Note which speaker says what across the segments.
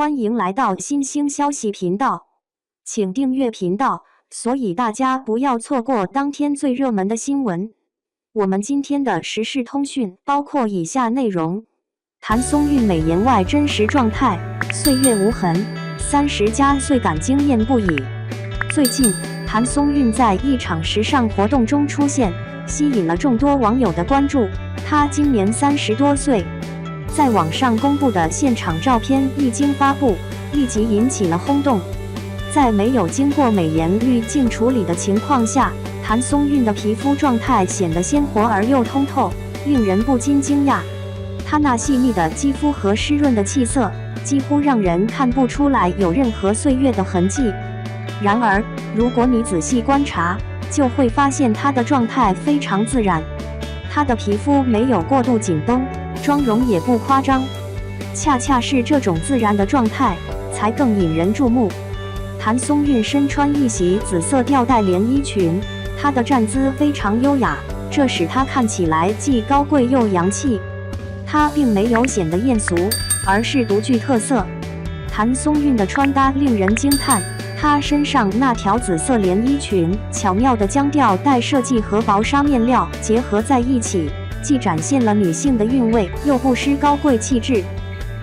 Speaker 1: 欢迎来到新兴消息频道，请订阅频道，所以大家不要错过当天最热门的新闻。我们今天的时事通讯包括以下内容：谭松韵美颜外真实状态，岁月无痕，30+岁感惊艳不已。最近，谭松韵在一场时尚活动中出现，吸引了众多网友的关注。她今年30多岁。在网上公布的现场照片一经发布，立即引起了轰动。在没有经过美颜滤镜处理的情况下，谭松韵的皮肤状态显得鲜活而又通透，令人不禁惊讶。她那细腻的肌肤和湿润的气色，几乎让人看不出来有任何岁月的痕迹。然而，如果你仔细观察，就会发现她的状态非常自然。她的皮肤没有过度紧绷，妆容也不夸张，恰恰是这种自然的状态，才更引人注目。谭松韵身穿一袭紫色吊带连衣裙，她的站姿非常优雅，这使她看起来既高贵又洋气。她并没有显得艳俗，而是独具特色。谭松韵的穿搭令人惊叹，她身上那条紫色连衣裙，巧妙地将吊带设计和薄纱面料结合在一起，既展现了女性的韵味，又不失高贵气质。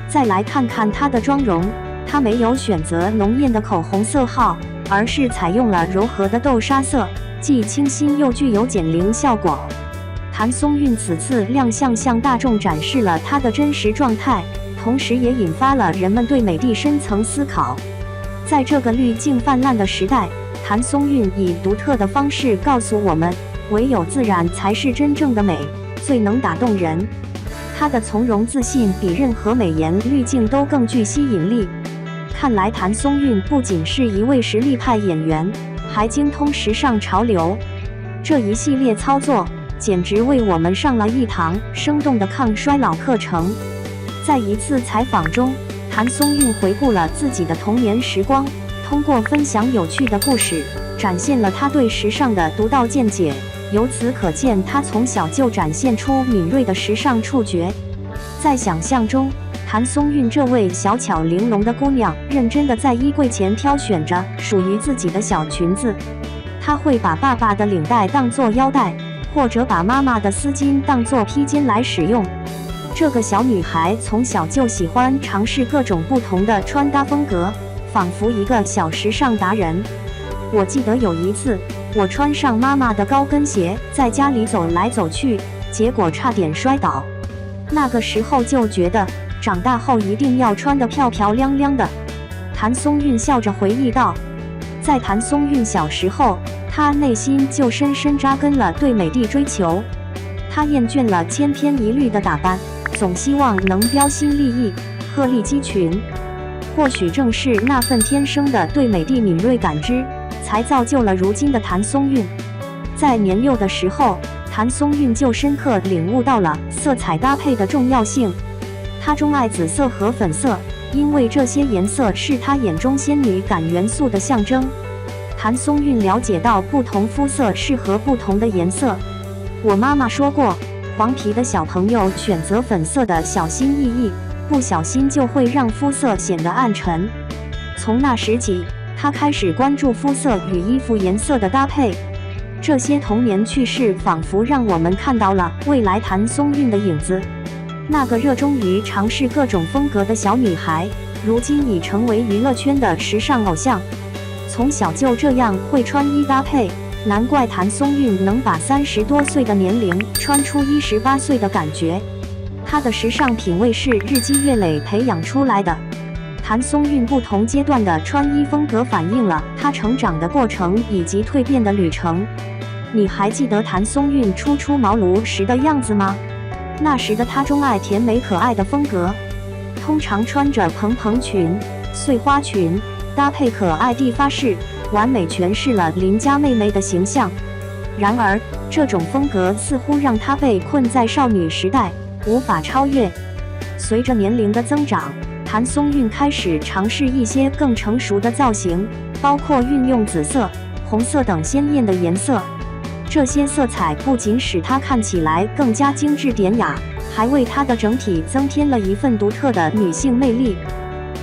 Speaker 1: 再来看看她的妆容，她没有选择浓艳的口红色号，而是采用了柔和的豆沙色，既清新又具有减龄效果。谭松韵此次亮相向大众展示了她的真实状态，同时也引发了人们对美的深层思考。在这个滤镜泛滥的时代，谭松韵以独特的方式告诉我们，唯有自然才是真正的美，最能打动人。她的从容自信比任何美颜滤镜都更具吸引力。看来谭松韵不仅是一位实力派演员，还精通时尚潮流。这一系列操作简直为我们上了一堂生动的抗衰老课程。在一次采访中，谭松韵回顾了自己的童年时光，通过分享有趣的故事，展现了她对时尚的独到见解。由此可见，她从小就展现出敏锐的时尚触觉。在想象中，谭松韵这位小巧玲珑的姑娘，认真地在衣柜前挑选着属于自己的小裙子。她会把爸爸的领带当作腰带，或者把妈妈的丝巾当作披肩来使用。这个小女孩从小就喜欢尝试各种不同的穿搭风格，仿佛一个小时尚达人。我记得有一次，我穿上妈妈的高跟鞋，在家里走来走去，结果差点摔倒。那个时候就觉得，长大后一定要穿得漂漂亮亮的。谭松韵笑着回忆道。在谭松韵小时候，她内心就深深扎根了对美的追求。她厌倦了千篇一律的打扮，总希望能标新立异，鹤立鸡群。或许正是那份天生的对美的敏锐感知，才造就了如今的谭松韵。在年幼的时候，谭松韵就深刻领悟到了色彩搭配的重要性。她钟爱紫色和粉色，因为这些颜色是她眼中仙女感元素的象征。谭松韵了解到不同肤色适合不同的颜色。我妈妈说过，黄皮的小朋友选择粉色的小心翼翼，不小心就会让肤色显得暗沉。从那时起，她开始关注肤色与衣服颜色的搭配。这些童年趣事仿佛让我们看到了未来谭松韵的影子。那个热衷于尝试各种风格的小女孩，如今已成为娱乐圈的时尚偶像。从小就这样会穿衣搭配，难怪谭松韵能把30多岁的年龄穿出18岁的感觉。她的时尚品味是日积月累培养出来的。谭松韵不同阶段的穿衣风格反映了她成长的过程以及蜕变的旅程。你还记得谭松韵初出茅庐时的样子吗？那时的她钟爱甜美可爱的风格，通常穿着蓬蓬裙、碎花裙，搭配可爱地发饰，完美诠释了邻家妹妹的形象。然而，这种风格似乎让她被困在少女时代，无法超越。随着年龄的增长，谭松韵开始尝试一些更成熟的造型，包括运用紫色、红色等鲜艳的颜色。这些色彩不仅使她看起来更加精致典雅，还为她的整体增添了一份独特的女性魅力。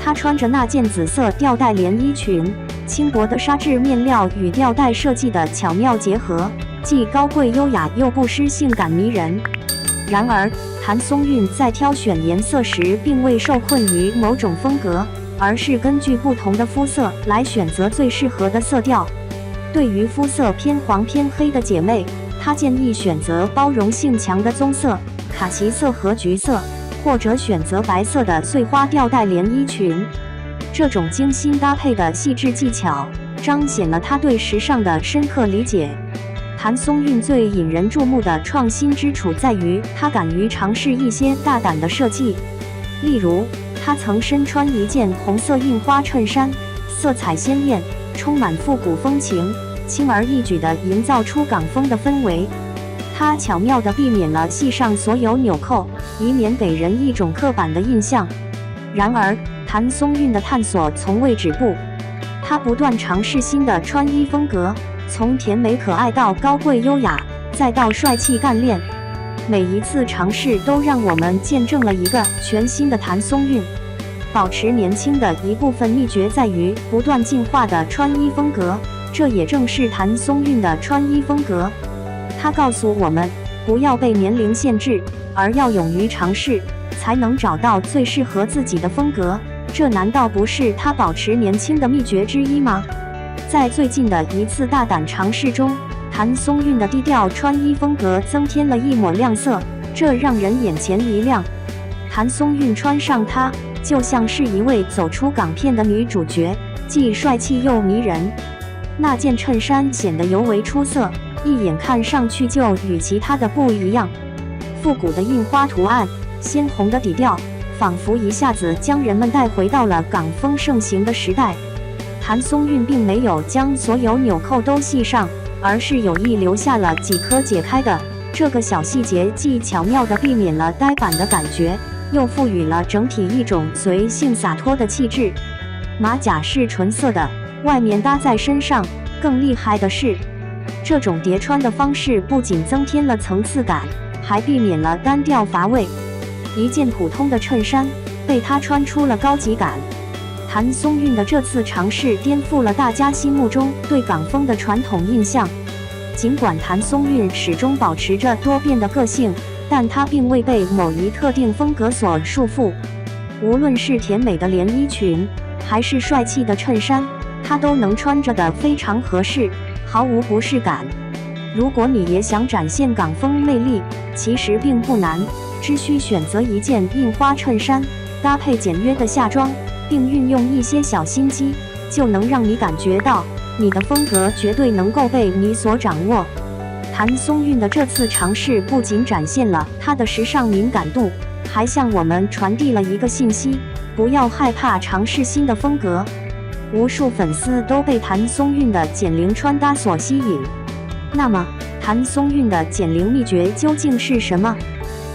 Speaker 1: 她穿着那件紫色吊带连衣裙，轻薄的纱质面料与吊带设计的巧妙结合，既高贵优雅又不失性感迷人。然而，谭松韵在挑选颜色时，并未受困于某种风格，而是根据不同的肤色来选择最适合的色调。对于肤色偏黄偏黑的姐妹，她建议选择包容性强的棕色、卡其色和橘色，或者选择白色的碎花吊带连衣裙。这种精心搭配的细致技巧，彰显了她对时尚的深刻理解。谭松韵最引人注目的创新之处在于，她敢于尝试一些大胆的设计。例如，她曾身穿一件红色印花衬衫，色彩鲜艳，充满复古风情，轻而易举地营造出港风的氛围。她巧妙地避免了系上所有纽扣，以免给人一种刻板的印象。然而，谭松韵的探索从未止步，她不断尝试新的穿衣风格。从甜美可爱到高贵优雅，再到帅气干练，每一次尝试都让我们见证了一个全新的谭松韵。保持年轻的一部分秘诀在于不断进化的穿衣风格，这也正是谭松韵的穿衣风格。她告诉我们，不要被年龄限制，而要勇于尝试，才能找到最适合自己的风格。这难道不是她保持年轻的秘诀之一吗？在最近的一次大胆尝试中，谭松韵的低调穿衣风格增添了一抹亮色，这让人眼前一亮。谭松韵穿上它，就像是一位走出港片的女主角，既帅气又迷人。那件衬衫显得尤为出色，一眼看上去就与其他的不一样。复古的印花图案，鲜红的底调，仿佛一下子将人们带回到了港风盛行的时代。谭松韵并没有将所有纽扣都系上，而是有意留下了几颗解开的。这个小细节既巧妙地避免了呆板的感觉，又赋予了整体一种随性洒脱的气质。马甲是纯色的，外面搭在身上。更厉害的是，这种叠穿的方式不仅增添了层次感，还避免了单调乏味。一件普通的衬衫被她穿出了高级感。谭松韵的这次尝试颠覆了大家心目中对港风的传统印象。尽管谭松韵始终保持着多变的个性，但她并未被某一特定风格所束缚。无论是甜美的连衣裙，还是帅气的衬衫，她都能穿着的非常合适，毫无不适感。如果你也想展现港风魅力，其实并不难，只需选择一件印花衬衫，搭配简约的夏装，并运用一些小心机，就能让你感觉到你的风格绝对能够被你所掌握。谭松韵的这次尝试不仅展现了她的时尚敏感度，还向我们传递了一个信息：不要害怕尝试新的风格。无数粉丝都被谭松韵的减龄穿搭所吸引。那么，谭松韵的减龄秘诀究竟是什么？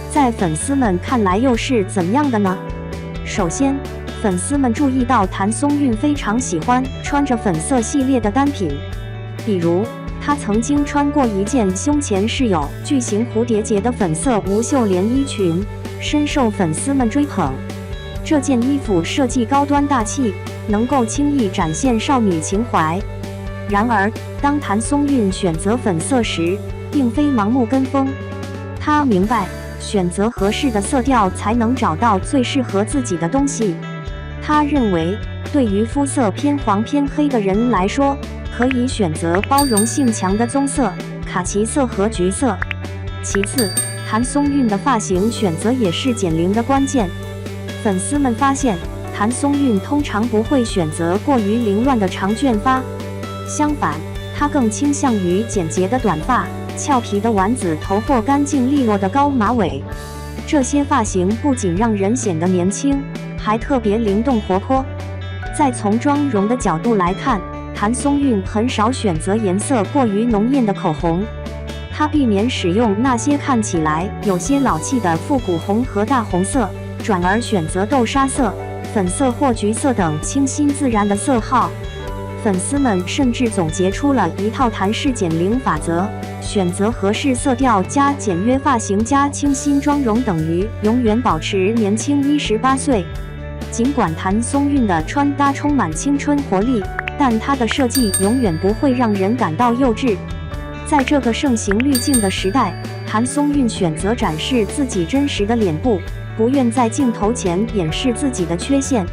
Speaker 1: 在粉丝们看来又是怎样的呢？首先，粉丝们注意到谭松韵非常喜欢穿着粉色系列的单品，比如她曾经穿过一件胸前是有巨型蝴蝶结的粉色无袖连衣裙，深受粉丝们追捧。这件衣服设计高端大气，能够轻易展现少女情怀。然而，当谭松韵选择粉色时，并非盲目跟风，她明白选择合适的色调才能找到最适合自己的东西。他认为，对于肤色偏黄偏黑的人来说，可以选择包容性强的棕色、卡其色和橘色。其次，谭松韵的发型选择也是减龄的关键。粉丝们发现，谭松韵通常不会选择过于凌乱的长卷发，相反，她更倾向于简洁的短发、俏皮的丸子头或干净利落的高马尾。这些发型不仅让人显得年轻，还特别灵动活泼。再从妆容的角度来看，谭松韵很少选择颜色过于浓艳的口红，她避免使用那些看起来有些老气的复古红和大红色，转而选择豆沙色、粉色或橘色等清新自然的色号。粉丝们甚至总结出了一套谭氏减龄法则：选择合适色调加简约发型加清新妆容等于永远保持年轻18岁。尽管谭松韵的穿搭充满青春活力，但她的设计永远不会让人感到幼稚。在这个盛行滤镜的时代，谭松韵选择展示自己真实的脸部，不愿在镜头前掩饰自己的缺陷。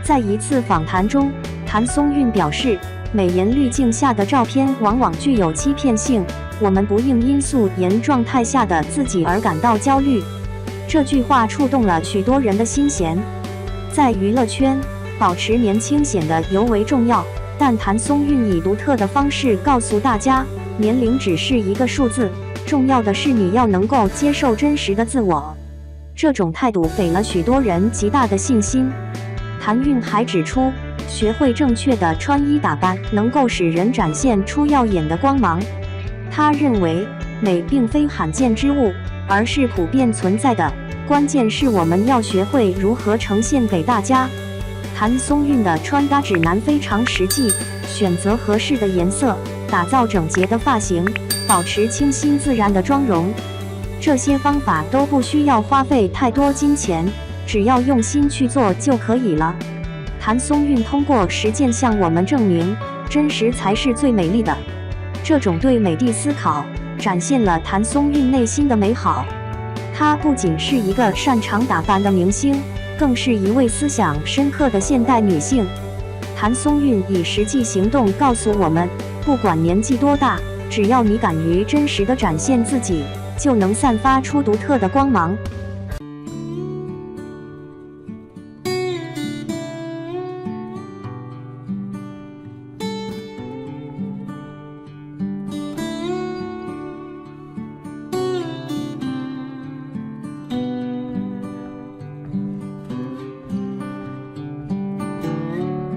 Speaker 1: 在一次访谈中，谭松韵表示，美颜滤镜下的照片往往具有欺骗性，我们不应因素颜状态下的自己而感到焦虑。这句话触动了许多人的心弦。在娱乐圈，保持年轻显得尤为重要，但谭松韵以独特的方式告诉大家，年龄只是一个数字，重要的是你要能够接受真实的自我。这种态度给了许多人极大的信心。谭韵还指出，学会正确的穿衣打扮能够使人展现出耀眼的光芒。他认为，美并非罕见之物，而是普遍存在的，关键是我们要学会如何呈现给大家。谭松韵的穿搭指南非常实际，选择合适的颜色，打造整洁的发型，保持清新自然的妆容。这些方法都不需要花费太多金钱，只要用心去做就可以了。谭松韵通过实践向我们证明，真实才是最美丽的。这种对美的思考，展现了谭松韵内心的美好。她不仅是一个擅长打扮的明星，更是一位思想深刻的现代女性。谭松韵以实际行动告诉我们，不管年纪多大，只要你敢于真实地展现自己，就能散发出独特的光芒。